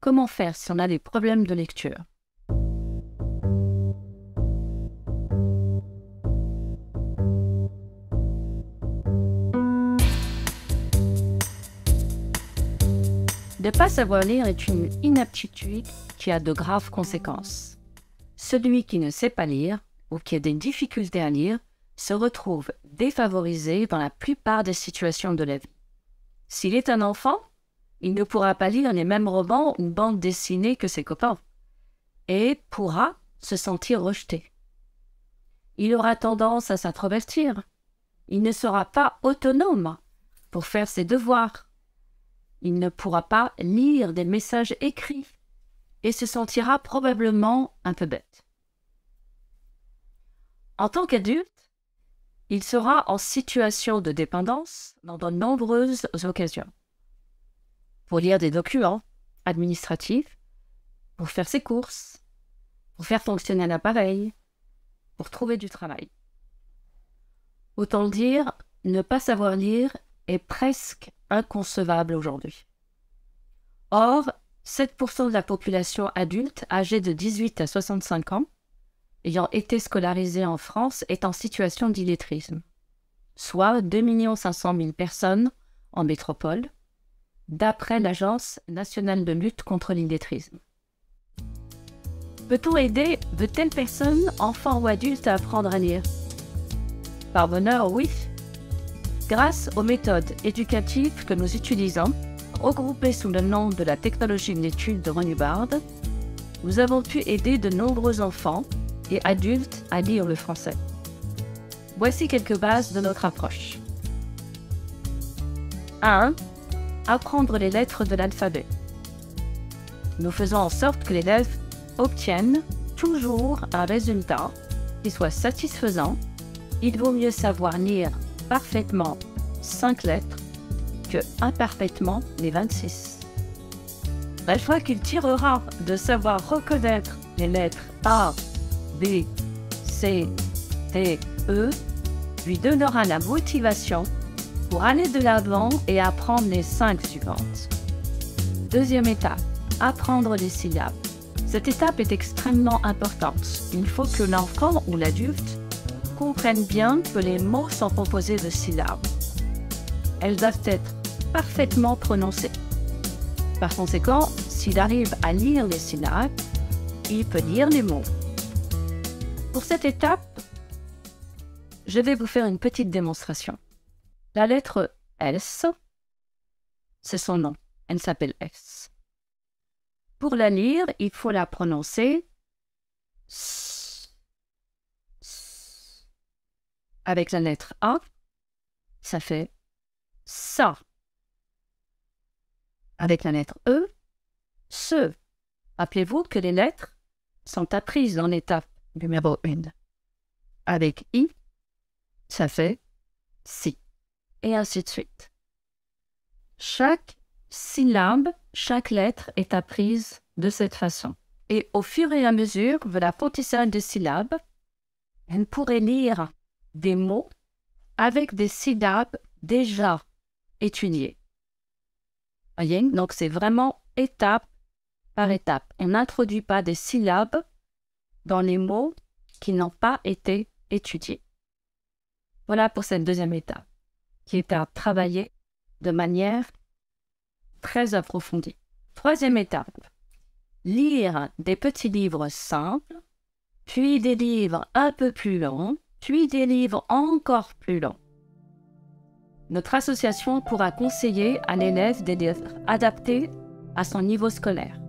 comment faire si on a des problèmes de lecture? Ne pas savoir lire est une inaptitude qui a de graves conséquences. Celui qui ne sait pas lire ou qui a des difficultés à lire se retrouve défavorisé dans la plupart des situations de la vie. S'il est un enfant, il ne pourra pas lire les mêmes romans ou bandes dessinées que ses copains et pourra se sentir rejeté. Il aura tendance à s'introvertir. Il ne sera pas autonome pour faire ses devoirs. Il ne pourra pas lire des messages écrits et se sentira probablement un peu bête. En tant qu'adulte, il sera en situation de dépendance dans de nombreuses occasions. Pour lire des documents administratifs, pour faire ses courses, pour faire fonctionner un appareil, pour trouver du travail. Autant dire, ne pas savoir lire est presque inconcevable aujourd'hui. Or, 7% de la population adulte âgée de 18 à 65 ans ayant été scolarisée en France est en situation d'illettrisme, soit 2 500 000 personnes en métropole, d'après l'Agence nationale de lutte contre l'illettrisme. Peut-on aider de telles personnes, enfants ou adultes, à apprendre à lire? Par bonheur, oui. Grâce aux méthodes éducatives que nous utilisons, regroupées sous le nom de la technologie de l'étude de Ron Hubbard, nous avons pu aider de nombreux enfants et adultes à lire le français. Voici quelques bases de notre approche. 1. Apprendre les lettres de l'alphabet. Nous faisons en sorte que l'élève obtienne toujours un résultat qui soit satisfaisant. Il vaut mieux savoir lire parfaitement 5 lettres que imparfaitement les 26. La joie qu'il tirera de savoir reconnaître les lettres A, B, C, D, E lui donnera la motivation pour aller de l'avant et apprendre les 5 suivantes. Deuxième étape, apprendre les syllabes. Cette étape est extrêmement importante. Il faut que l'enfant ou l'adulte comprenne bien que les mots sont composés de syllabes. Elles doivent être parfaitement prononcées. Par conséquent, s'il arrive à lire les syllabes, il peut lire les mots. Pour cette étape, je vais vous faire une petite démonstration. La lettre S, c'est son nom. Elle s'appelle S. Pour la lire, il faut la prononcer S. Avec la lettre A, ça fait ça. Avec la lettre E, se. Rappelez-vous que les lettres sont apprises dans l'étape numéro 1. Avec I, ça fait si. Et ainsi de suite. Chaque syllabe, chaque lettre est apprise de cette façon. Et au fur et à mesure de l'apprentissage des syllabes, elle pourrait lire des mots avec des syllabes déjà étudiées. Voyez, donc c'est vraiment étape par étape. On n'introduit pas des syllabes dans les mots qui n'ont pas été étudiés. Voilà pour cette deuxième étape, qui est à travailler de manière très approfondie. Troisième étape, lire des petits livres simples, puis des livres un peu plus longs, puis des livres encore plus longs. Notre association pourra conseiller à l'élève des livres adaptés à son niveau scolaire.